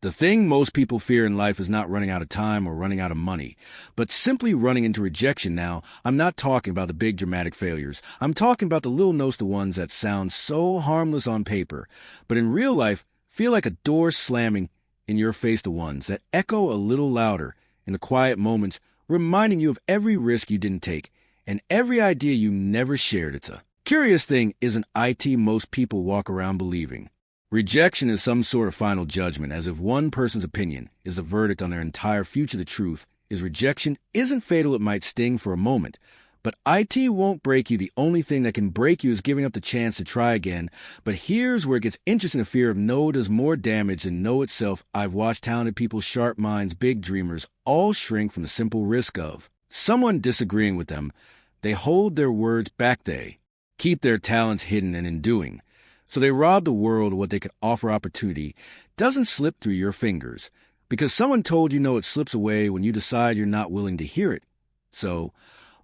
The thing most people fear in life is not running out of time or running out of money, but simply running into rejection. Now, I'm not talking about the big dramatic failures. I'm talking about the little notes, the ones that sound so harmless on paper, but in real life feel like a door slamming in your face, the ones that echo a little louder in the quiet moments, reminding you of every risk you didn't take and every idea you never shared. It's a curious thing, isn't it? Most people walk around believing rejection is some sort of final judgment, as if one person's opinion is a verdict on their entire future. The truth is rejection isn't fatal. It might sting for a moment, but it won't break you. The only thing that can break you is giving up the chance to try again. But here's where it gets interesting. The fear of no does more damage than no itself. I've watched talented people, sharp minds, big dreamers, all shrink from the simple risk of someone disagreeing with them. They hold their words back. They keep their talents hidden, and in doing so, they rob the world of what they could offer. Opportunity doesn't slip through your fingers because someone told you no. It slips away when you decide you're not willing to hear it. So,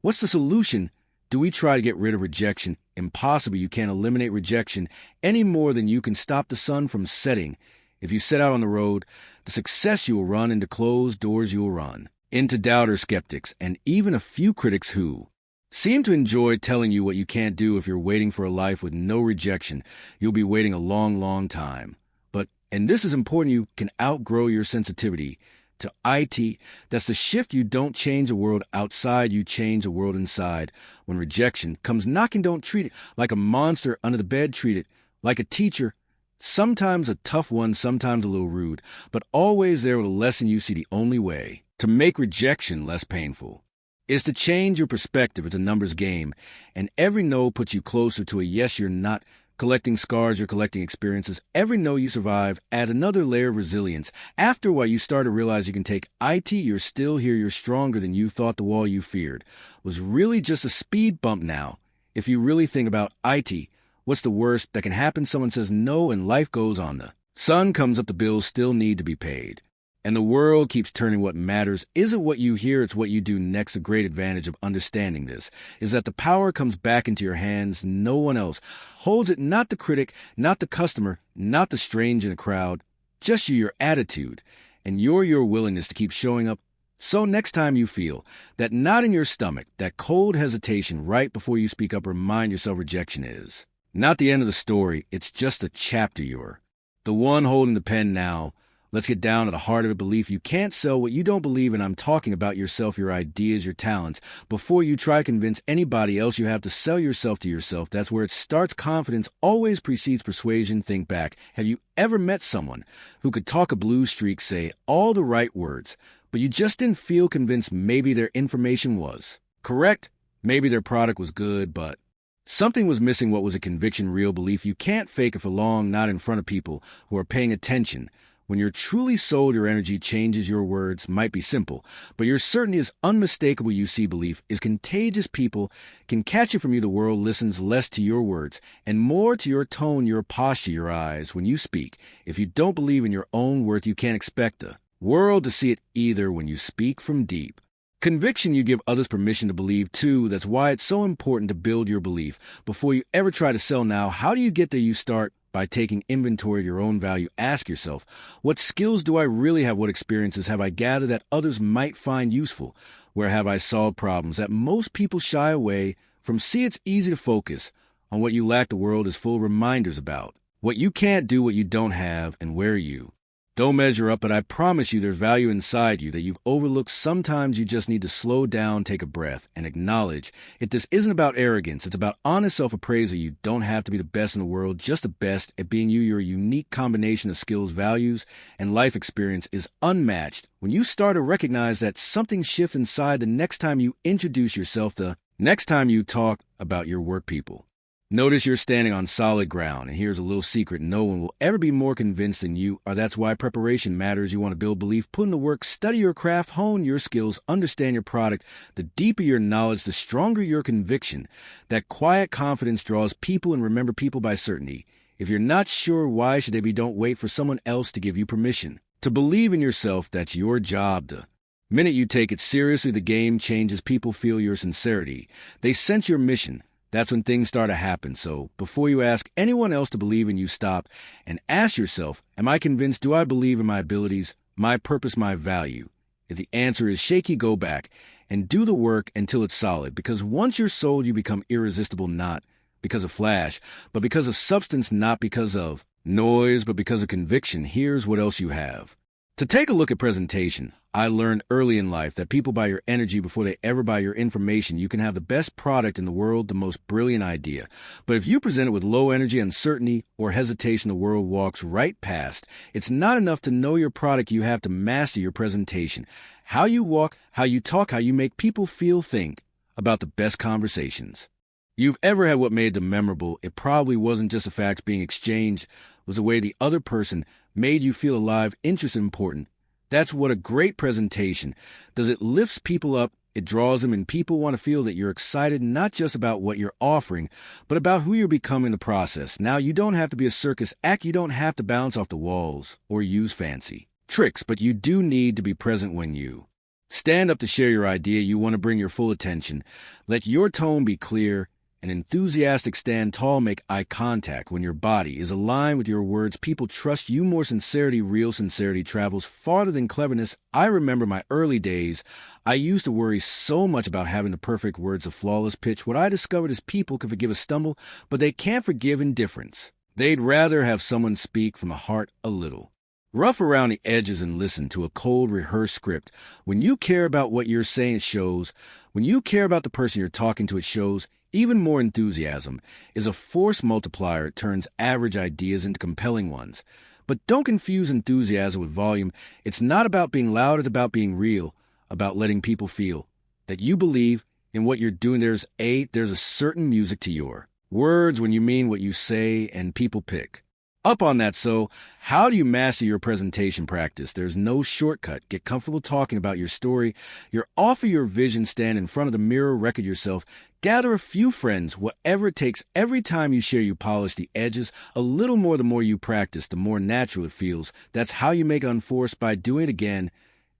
what's the solution? Do we try to get rid of rejection? Impossible. You can't eliminate rejection any more than you can stop the sun from setting. If you set out on the road, the success you will run into closed doors. You will run into doubters, skeptics, and even a few critics who seem to enjoy telling you what you can't do. If you're waiting for a life with no rejection, you'll be waiting a long, long time. But, and this is important, you can outgrow your sensitivity to it. That's the shift. You don't change the world outside, you change the world inside. When rejection comes knocking, don't treat it like a monster under the bed. Treat it like a teacher, sometimes a tough one, sometimes a little rude, but always there with a lesson. You see, the only way to make rejection less painful is to change your perspective. It's a numbers game, and every no puts you closer to a yes. You're not collecting scars, you're collecting experiences. Every no you survive, add another layer of resilience. After a while, you start to realize you can take it. You're still here, you're stronger than you thought. The wall you feared was really just a speed bump. Now, if you really think about it, what's the worst that can happen? Someone says no, and life goes on. The sun comes up, the bills still need to be paid, and the world keeps turning. What matters isn't what you hear, it's what you do next. A great advantage of understanding this is that the power comes back into your hands. No one else holds it, not the critic, not the customer, not the stranger in the crowd, just you, your attitude, and your willingness to keep showing up. So next time you feel that knot in your stomach, that cold hesitation right before you speak up, remind yourself rejection is not the end of the story. It's just a chapter. You're the one holding the pen now. Let's get down to the heart of it. Belief. You can't sell what you don't believe in. I'm talking about yourself, your ideas, your talents. Before you try to convince anybody else, you have to sell yourself to yourself. That's where it starts. Confidence always precedes persuasion. Think back. Have you ever met someone who could talk a blue streak, say all the right words, but you just didn't feel convinced? Maybe their information was correct. Maybe their product was good, but something was missing. What was a conviction? Real belief. You can't fake it for long, not in front of people who are paying attention. When you're truly sold, your energy changes. Your words might be simple, but your certainty is unmistakable. You see, belief is contagious. People can catch it from you. The world listens less to your words and more to your tone, your posture, your eyes when you speak. If you don't believe in your own worth, you can't expect the world to see it either. When you speak from deep conviction, you give others permission to believe too. That's why it's so important to build your belief before you ever try to sell. Now, how do you get there? You start by taking inventory of your own value. Ask yourself, what skills do I really have? What experiences have I gathered that others might find useful? Where have I solved problems that most people shy away from? See, it's easy to focus on what you lack. The world is full of reminders about what you can't do, what you don't have, and where you don't measure up. But I promise you there's value inside you that you've overlooked. Sometimes you just need to slow down, take a breath, and acknowledge it. This isn't about arrogance. It's about honest self-appraisal. You don't have to be the best in the world, just the best at being you. Your unique combination of skills, values, and life experience is unmatched. When you start to recognize that, something shifts inside. The next time you introduce yourself, the next time you talk about your work, people notice you're standing on solid ground. And here's a little secret. No one will ever be more convinced than you are. That's why preparation matters. You want to build belief, put in the work, study your craft, hone your skills, understand your product. The deeper your knowledge, the stronger your conviction. That quiet confidence draws people, and remember, people by certainty. If you're not sure, why should they be? Don't wait for someone else to give you permission to believe in yourself. That's your job. The minute you take it seriously, the game changes. People feel your sincerity. They sense your mission. That's when things start to happen. So before you ask anyone else to believe in you, stop and ask yourself, am I convinced? Do I believe in my abilities, my purpose, my value? If the answer is shaky, go back and do the work until it's solid. Because once you're sold, you become irresistible, not because of flash, but because of substance, not because of noise, but because of conviction. Here's what else you have. To take a look at presentation, I learned early in life that people buy your energy before they ever buy your information. You can have the best product in the world, the most brilliant idea. But if you present it with low energy, uncertainty, or hesitation, the world walks right past. It's not enough to know your product. You have to master your presentation. How you walk, how you talk, how you make people feel, think about the best conversations you've ever had. What made them memorable? It probably wasn't just the facts being exchanged. It was the way the other person made you feel alive, interested, important. That's what a great presentation does. It lifts people up, it draws them, and people want to feel that you're excited, not just about what you're offering, but about who you're becoming in the process. Now, you don't have to be a circus act. You don't have to bounce off the walls or use fancy tricks, but you do need to be present when you stand up to share your idea. You want to bring your full attention. Let your tone be clear and enthusiastic. Stand tall, make eye contact. When your body is aligned with your words, people trust you more. Sincerity, real sincerity, travels farther than cleverness. I remember my early days. I used to worry so much about having the perfect words, a flawless pitch. What I discovered is people can forgive a stumble, but they can't forgive indifference. They'd rather have someone speak from the heart a little rough around the edges and listen to a cold, rehearsed script. When you care about what you're saying, it shows. When you care about the person you're talking to, it shows. Even more, enthusiasm is a force multiplier. It turns average ideas into compelling ones. But don't confuse enthusiasm with volume. It's not about being loud, it's about being real, about letting people feel that you believe in what you're doing. There's a certain music to your words when you mean what you say, and people pick up on that. So how do you master your presentation practice? There's no shortcut. Get comfortable talking about your story, your offer, your vision. Stand in front of the mirror, record yourself, gather a few friends, whatever it takes. Every time you share, you polish the edges a little more. The more you practice, the more natural it feels. That's how you make it unforced, by doing it again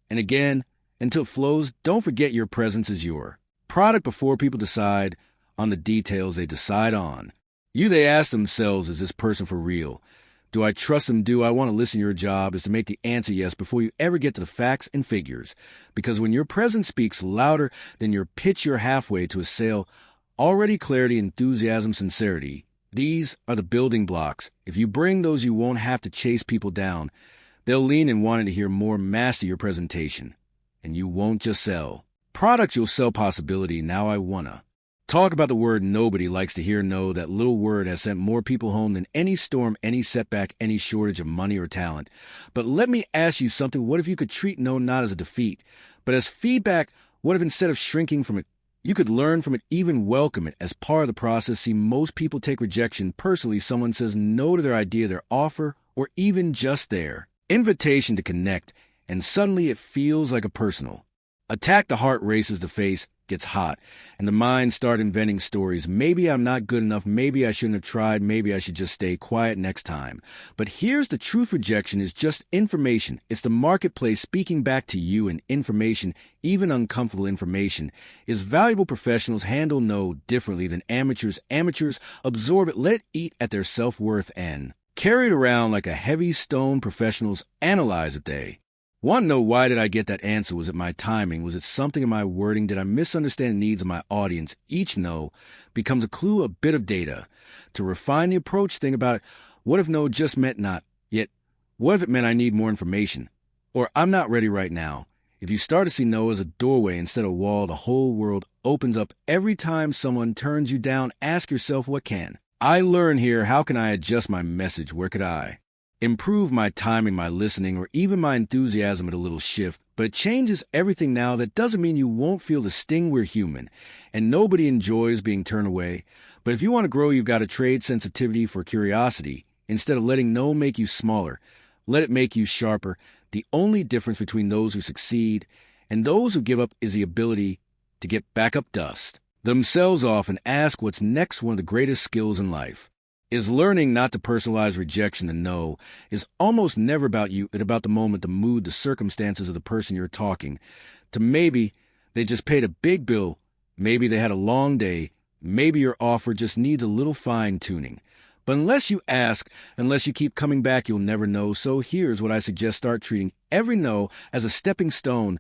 and again until it flows. Don't forget, your presence is your product. Before people decide on the details, they decide on you. They ask themselves, is this person for real? Do I trust them? Do I want to listen? Your job is to make the answer yes before you ever get to the facts and figures. Because when your presence speaks louder than your pitch, you're halfway to a sale. Already, clarity, enthusiasm, sincerity. These are the building blocks. If you bring those, you won't have to chase people down. They'll lean in wanting to hear more. Master your presentation, and you won't just sell products, you'll sell possibility. Now I wanna talk about the word nobody likes to hear. No, that little word has sent more people home than any storm, any setback, any shortage of money or talent. But let me ask you something. What if you could treat no not as a defeat, but as feedback? What if instead of shrinking from it, you could learn from it, even welcome it as part of the process? See, most people take rejection personally. Someone says no to their idea, their offer, or even just their invitation to connect, and suddenly it feels like a personal attack. The heart races, the face gets hot, and the mind start inventing stories. Maybe I'm not good enough. Maybe I shouldn't have tried. Maybe I should just stay quiet next time. But here's the truth. Rejection is just information. It's the marketplace speaking back to you, and information, even uncomfortable information, is valuable. Professionals handle no differently than amateurs. Amateurs absorb it, let it eat at their self-worth, and carry it around like a heavy stone. Professionals analyze it. They want to know, why did I get that answer? Was it my timing? Was it something in my wording? Did I misunderstand the needs of my audience? Each no becomes a clue, a bit of data to refine the approach. Think about it. What if no just meant not yet? What if it meant I need more information? Or I'm not ready right now? If you start to see no as a doorway instead of a wall, the whole world opens up. Every time someone turns you down, ask yourself, what can I learn here? How can I adjust my message? Where could I improve my timing, my listening, or even my enthusiasm at a little shift? But it changes everything now. That doesn't mean you won't feel the sting. We're human, and nobody enjoys being turned away. But if you want to grow, you've got to trade sensitivity for curiosity. Instead of letting no make you smaller, let it make you sharper. The only difference between those who succeed and those who give up is the ability to get back up, dust themselves off, and ask what's next. One of the greatest skills in life is learning not to personalize rejection. The no is almost never about you. It's about the moment, the mood, the circumstances of the person you're talking to. Maybe they just paid a big bill. Maybe they had a long day. Maybe your offer just needs a little fine-tuning. But unless you ask, unless you keep coming back, you'll never know. So here's what I suggest: start treating every no as a stepping stone,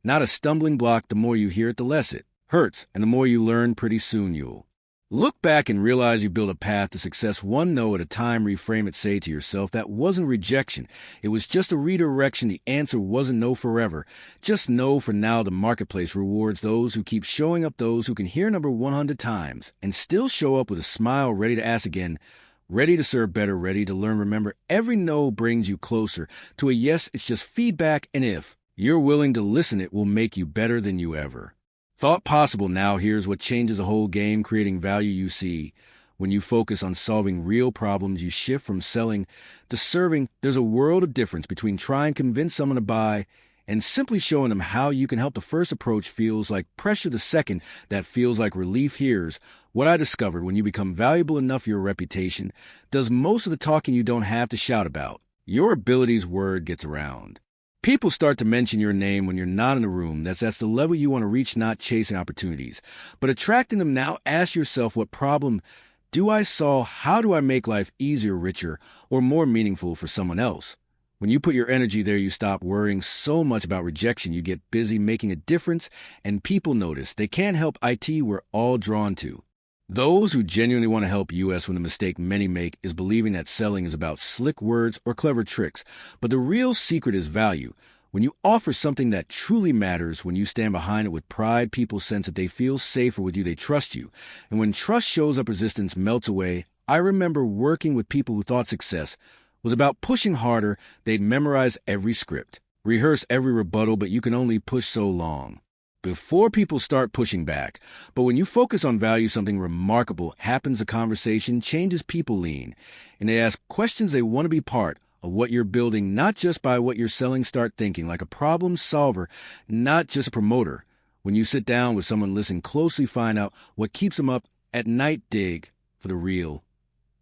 not a stumbling block. The more you hear it, the less it hurts. And the more you learn, pretty soon you'll look back and realize you built a path to success one no at a time. Reframe it. Say to yourself, that wasn't rejection. It was just a redirection. The answer wasn't no forever, just no for now. The marketplace rewards those who keep showing up, those who can hear number 100 times and still show up with a smile, ready to ask again, ready to serve better, ready to learn. Remember, every no brings you closer to a yes. It's just feedback, and if you're willing to listen, it will make you better than you ever thought possible. Now here's what changes the whole game: creating value. You see, when you focus on solving real problems, you shift from selling to serving. There's a world of difference between trying to convince someone to buy and simply showing them how you can help. The first approach feels like pressure, the second, that feels like relief. Here's what I discovered: when you become valuable enough, your reputation does most of the talking. You don't have to shout about your abilities. Word gets around. People start to mention your name when you're not in the room. That's the level you want to reach, not chasing opportunities, but attracting them. Now ask yourself, what problem do I solve? How do I make life easier, richer, or more meaningful for someone else? When you put your energy there, you stop worrying so much about rejection. You get busy making a difference, and people notice. They can't help it. We're all drawn to those who genuinely want to help us. When the mistake many make is believing that selling is about slick words or clever tricks. But the real secret is value. When you offer something that truly matters, when you stand behind it with pride, people sense that they feel safer with you. They trust you. And when trust shows up, resistance melts away. I remember working with people who thought success was about pushing harder. They'd memorize every script, rehearse every rebuttal, but you can only push so long before people start pushing back. But when you focus on value, something remarkable happens. The conversation changes. People lean and they ask questions. They want to be part of what you're building, not just by what you're selling. Start thinking like a problem solver, not just a promoter. When you sit down with someone, listen closely, find out what keeps them up at night, dig for the real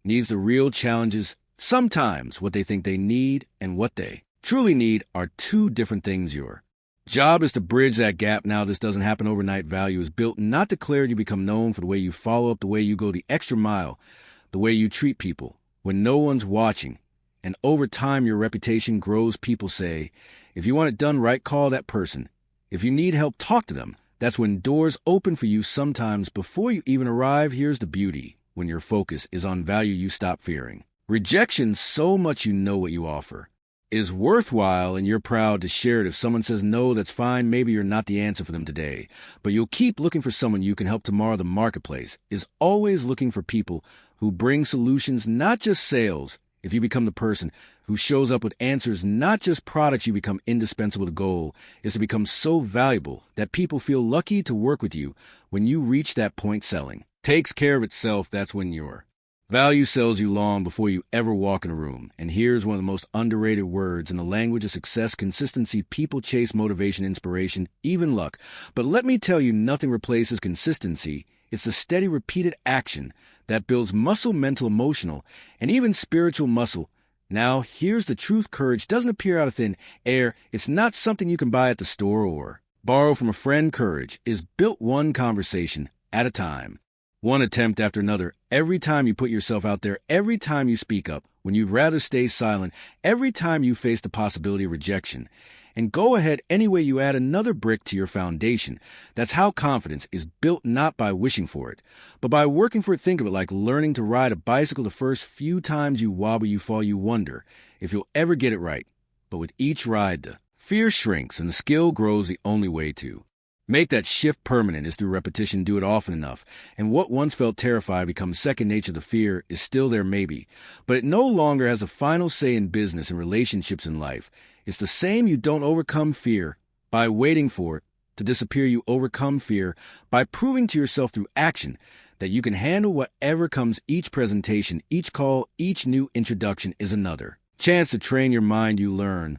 needs, the real challenges. Sometimes what they think they need and what they truly need are two different things. Your job is to bridge that gap. Now, this doesn't happen overnight. Value is built, not declared. You become known for the way you follow up, the way you go the extra mile, the way you treat people when no one's watching. And over time, your reputation grows. People say, if you want it done right, call that person. If you need help, talk to them. That's when doors open for you, sometimes before you even arrive. Here's the beauty: when your focus is on value, you stop fearing rejection so much. You know what you offer is worthwhile, and you're proud to share it. If someone says no, that's fine. Maybe you're not the answer for them today, but you'll keep looking for someone you can help tomorrow. The marketplace is always looking for people who bring solutions, not just sales. If you become the person who shows up with answers, not just products, you become indispensable. The goal is to become so valuable that people feel lucky to work with you. When you reach that point, selling takes care of itself. That's when your value sells you long before you ever walk in a room. And here's one of the most underrated words in the language of success: consistency. People chase motivation, inspiration, even luck. But let me tell you, nothing replaces consistency. It's the steady, repeated action that builds muscle, mental, emotional, and even spiritual muscle. Now, here's the truth: courage doesn't appear out of thin air. It's not something you can buy at the store or borrow from a friend. Courage is built one conversation at a time, one attempt after another. Every time you put yourself out there, every time you speak up when you'd rather stay silent, every time you face the possibility of rejection. And go ahead anyway, you add another brick to your foundation. That's how confidence is built, not by wishing for it, but by working for it. Think of it like learning to ride a bicycle. The first few times you wobble, you fall, you wonder if you'll ever get it right. But with each ride, the fear shrinks and the skill grows. The only way to make that shift permanent is through repetition. Do it often enough, and what once felt terrified becomes second nature. The fear is still there, maybe, but it no longer has a final say in business and relationships in life. It's the same. You don't overcome fear by waiting for it to disappear. You overcome fear by proving to yourself through action that you can handle whatever comes. Each presentation, each call, each new introduction is another chance to train your mind. You learn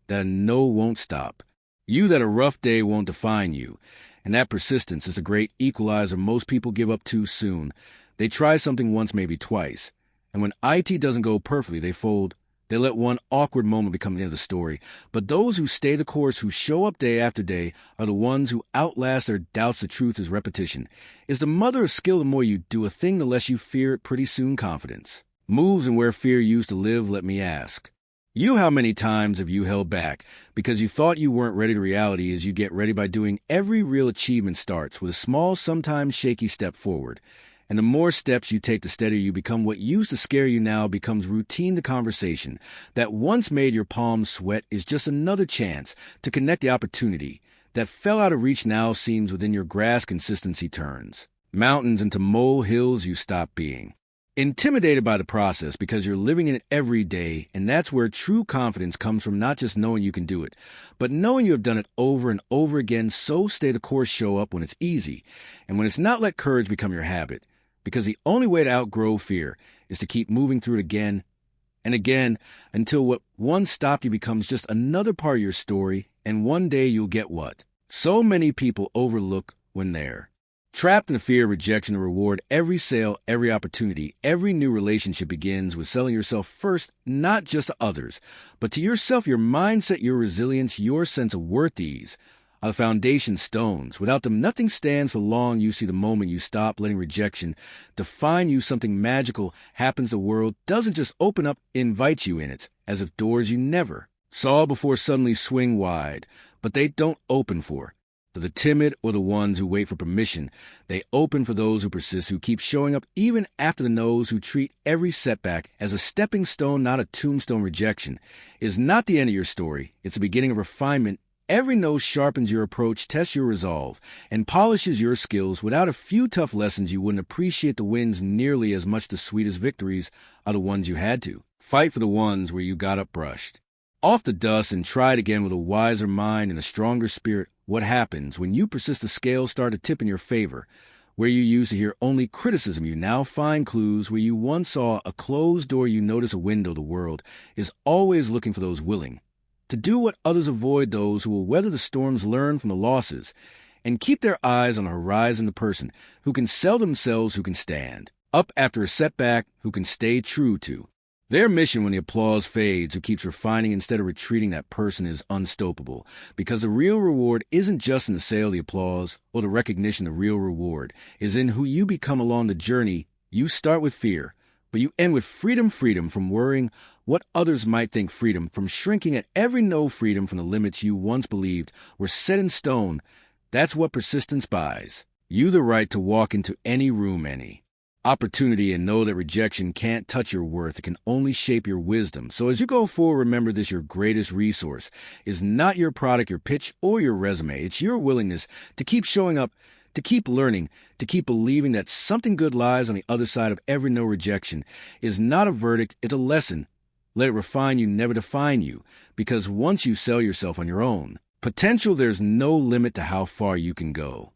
that a no won't stop you, that a rough day won't define you, and that persistence is a great equalizer. Most people give up too soon. They try something once, maybe twice, and when it doesn't go perfectly, they fold They let one awkward moment become the end of the story. But those who stay the course, who show up day after day, are the ones who outlast their doubts. The truth is repetition. Is the mother of skill. The more you do a thing, the less you fear it. Pretty soon, confidence moves, and where fear used to live, let me ask you, how many times have you held back because you thought you weren't ready to reality? As you get ready by doing, every real achievement starts with a small, sometimes shaky step forward. And the more steps you take, the steadier you become. What used to scare you now becomes routine. The conversation that once made your palms sweat is just another chance to connect. The opportunity that fell out of reach now seems within your grasp. Consistency turns mountains into molehills. You stop being intimidated by the process because you're living in it every day, and that's where true confidence comes from. Not just knowing you can do it, but knowing you have done it over and over again. So stay the course, show up when it's easy, and when it's not, let courage become your habit, because the only way to outgrow fear is to keep moving through it again and again until what once stopped you becomes just another part of your story, and one day you'll get what so many people overlook when they're trapped in the fear of rejection. The reward, every sale, every opportunity, every new relationship begins with selling yourself first, not just to others, but to yourself. Your mindset, your resilience, your sense of worth, these are the foundation stones. Without them, nothing stands for long. You see, the moment you stop letting rejection define you, something magical happens. The world doesn't just open up, it invites you in it, as if doors you never saw before suddenly swing wide. But they don't open for the timid or the ones who wait for permission. They open for those who persist, who keep showing up even after the no's, who treat every setback as a stepping stone, not a tombstone. Rejection is not the end of your story. It's the beginning of refinement. Every no sharpens your approach, tests your resolve, and polishes your skills. Without a few tough lessons, you wouldn't appreciate the wins nearly as much. The sweetest victories are the ones you had to fight for, the ones where you got up, brushed off the dust, and tried again with a wiser mind and a stronger spirit. What happens when you persist? The scales start to tip in your favor. Where you used to hear only criticism, you now find clues. Where you once saw a closed door, you notice a window. The world is always looking for those willing to do what others avoid, those who will weather the storms, learn from the losses, and keep their eyes on the horizon. The person who can sell themselves, who can stand up after a setback, who can stay true to their mission when the applause fades, who keeps refining instead of retreating. That person is unstoppable, because the real reward isn't just in the sale, the applause, or the recognition. The real reward is in who you become along the journey. You start with fear, but you end with freedom. Freedom from worrying what others might think. Freedom from shrinking at every no. Freedom from the limits you once believed were set in stone. That's what persistence buys you, the right to walk into any room, any opportunity, and know that rejection can't touch your worth. It can only shape your wisdom. So as you go forward, remember this: your greatest resource is not your product, your pitch, or your resume. It's your willingness to keep showing up, to keep learning, to keep believing that something good lies on the other side of every no. Rejection is not a verdict, it's a lesson. Let it refine you, never define you, because once you sell yourself on your own potential, there's no limit to how far you can go.